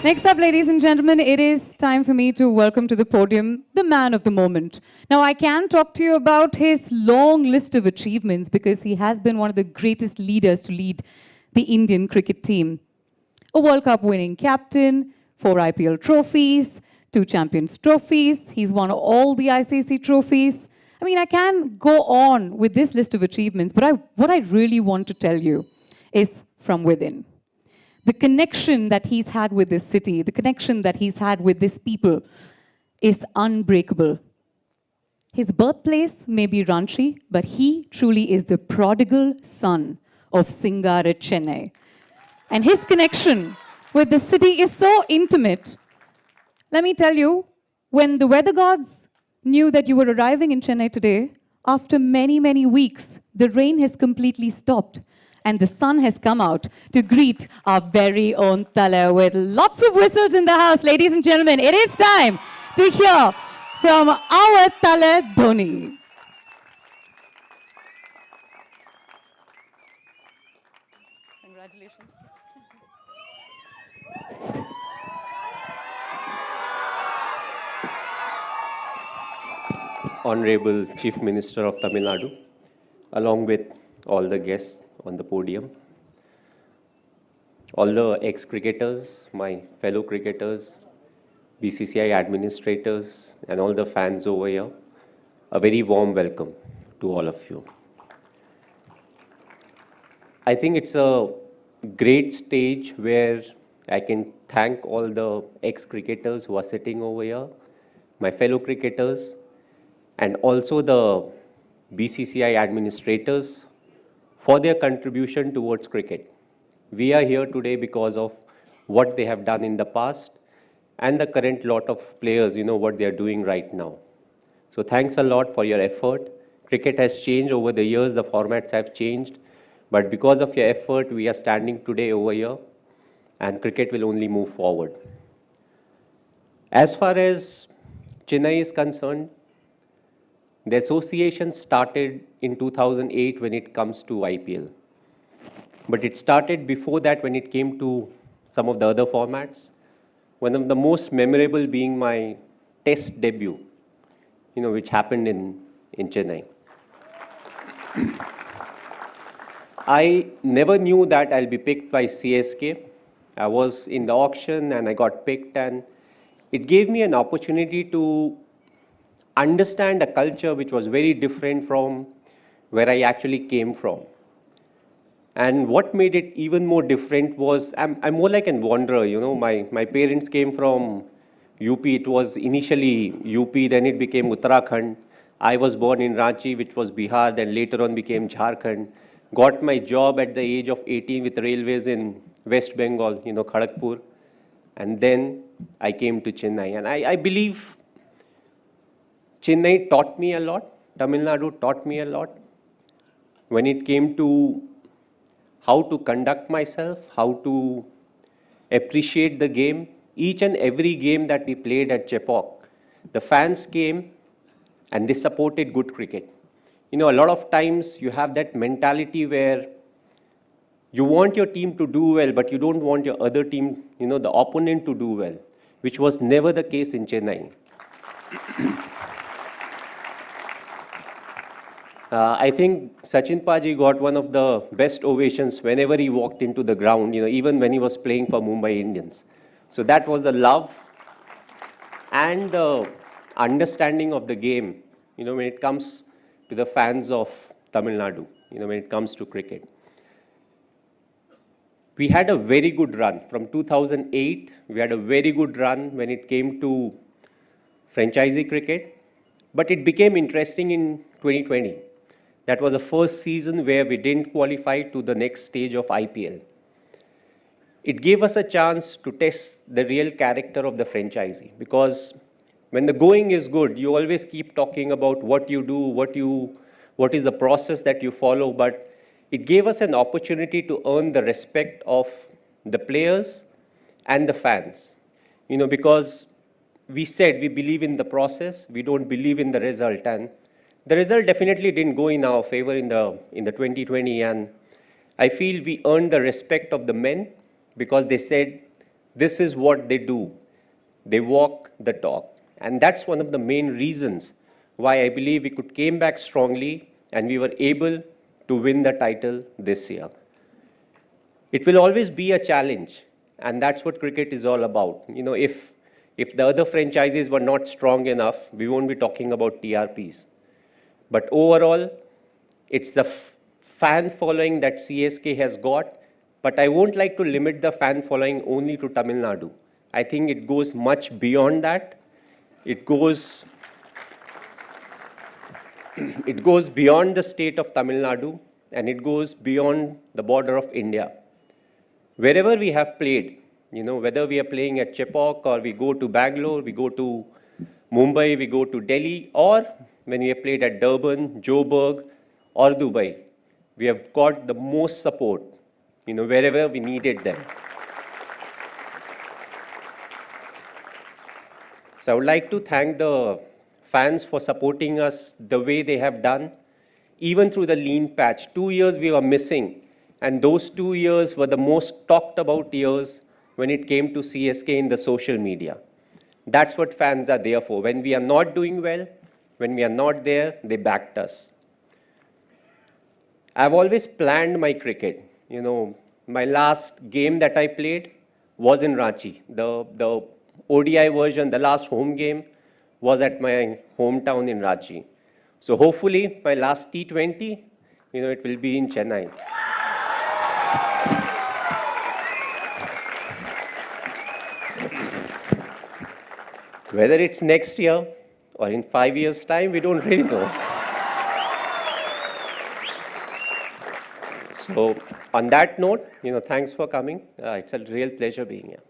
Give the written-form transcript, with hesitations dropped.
Next up, ladies and gentlemen, it is time for me to welcome to the podium the man of the moment. Now, I can talk to you about his long list of achievements because he has been one of the greatest leaders to lead the Indian cricket team. A World Cup winning captain, 4 IPL trophies, 2 Champions trophies. He's won all the ICC trophies. I mean, I can go on with this list of achievements, but what I really want to tell you is from within. The connection that he's had with this city, the connection that he's had with this people is unbreakable. His birthplace may be Ranchi, but he truly is the prodigal son of Singar at Chennai. And his connection with the city is so intimate. Let me tell you, when the weather gods knew that you were arriving in Chennai today, after many, many weeks, the rain has completely stopped. And the sun has come out to greet our very own Tala with lots of whistles in the house. Ladies and gentlemen, it is time to hear from our Tala Dhoni. Congratulations. Honorable Chief Minister of Tamil Nadu, along with all the guests on the podium, all the ex-cricketers, my fellow cricketers, BCCI administrators, and all the fans over here, a very warm welcome to all of you. I think it's a great stage where I can thank all the ex-cricketers who are sitting over here, my fellow cricketers, and also the BCCI administrators for their contribution towards cricket. We are here today because of what they have done in the past and the current lot of players, what they are doing right now. So thanks a lot for your effort. Cricket has changed over the years, the formats have changed, but because of your effort, we are standing today over here and cricket will only move forward. As far as Chennai is concerned, the association started in 2008 when it comes to IPL. But it started before that when it came to some of the other formats. One of the most memorable being my test debut, which happened in Chennai. I never knew that I'll be picked by CSK. I was in the auction and I got picked, and it gave me an opportunity to understand a culture which was very different from where I actually came from. And what made it even more different was, I'm more like a wanderer, my parents came from UP. It was initially UP, then it became Uttarakhand. I was born in Ranchi, which was Bihar, then later on became Jharkhand. Got my job at the age of 18 with railways in West Bengal, Kharagpur. And then I came to Chennai. And I believe Chennai taught me a lot, Tamil Nadu taught me a lot when it came to how to conduct myself, how to appreciate the game. Each and every game that we played at Chepauk, the fans came and they supported good cricket. A lot of times you have that mentality where you want your team to do well, but you don't want your other team, the opponent to do well, which was never the case in Chennai. I think Sachin Paji got one of the best ovations whenever he walked into the ground, even when he was playing for Mumbai Indians. So that was the love and the understanding of the game, when it comes to the fans of Tamil Nadu, when it comes to cricket. We had a very good run. From 2008, we had a very good run when it came to franchisee cricket, but it became interesting in 2020. That was the first season where we didn't qualify to the next stage of IPL. It gave us a chance to test the real character of the franchisee, because when the going is good, you always keep talking about what you do, what is the process that you follow, but it gave us an opportunity to earn the respect of the players and the fans. Because we said we believe in the process, we don't believe in the result, and the result definitely didn't go in our favor in the 2020, and I feel we earned the respect of the men because they said This is what they do. They walk the talk. And that's one of the main reasons why I believe we could came back strongly and we were able to win the title this year. It will always be a challenge, and that's what cricket is all about. You know, if the other franchises were not strong enough, we won't be talking about TRPs. But overall, it's the fan following that CSK has got, but I won't like to limit the fan following only to Tamil Nadu. I think it goes much beyond that. It goes beyond the state of Tamil Nadu, and it goes beyond the border of India. Wherever we have played, you know, whether we are playing at Chepauk or we go to Bangalore, we go to Mumbai, we go to Delhi, or when we have played at Durban, Joburg, or Dubai, we have got the most support, you know, wherever we needed them. So I would like to thank the fans for supporting us the way they have done, even through the lean patch. 2 years we were missing, and those 2 years were the most talked about years when it came to CSK in the social media. That's what fans are there for. When we are not doing well, when we are not there, they backed us. I've always planned my cricket. You know, my last game that I played was in Ranchi. The ODI version, the last home game, was at my hometown in Ranchi. So hopefully, my last T20, you know, it will be in Chennai. Whether it's next year or in 5 years' time, we don't really know. So on that note, you know, thanks for coming. It's a real pleasure being here.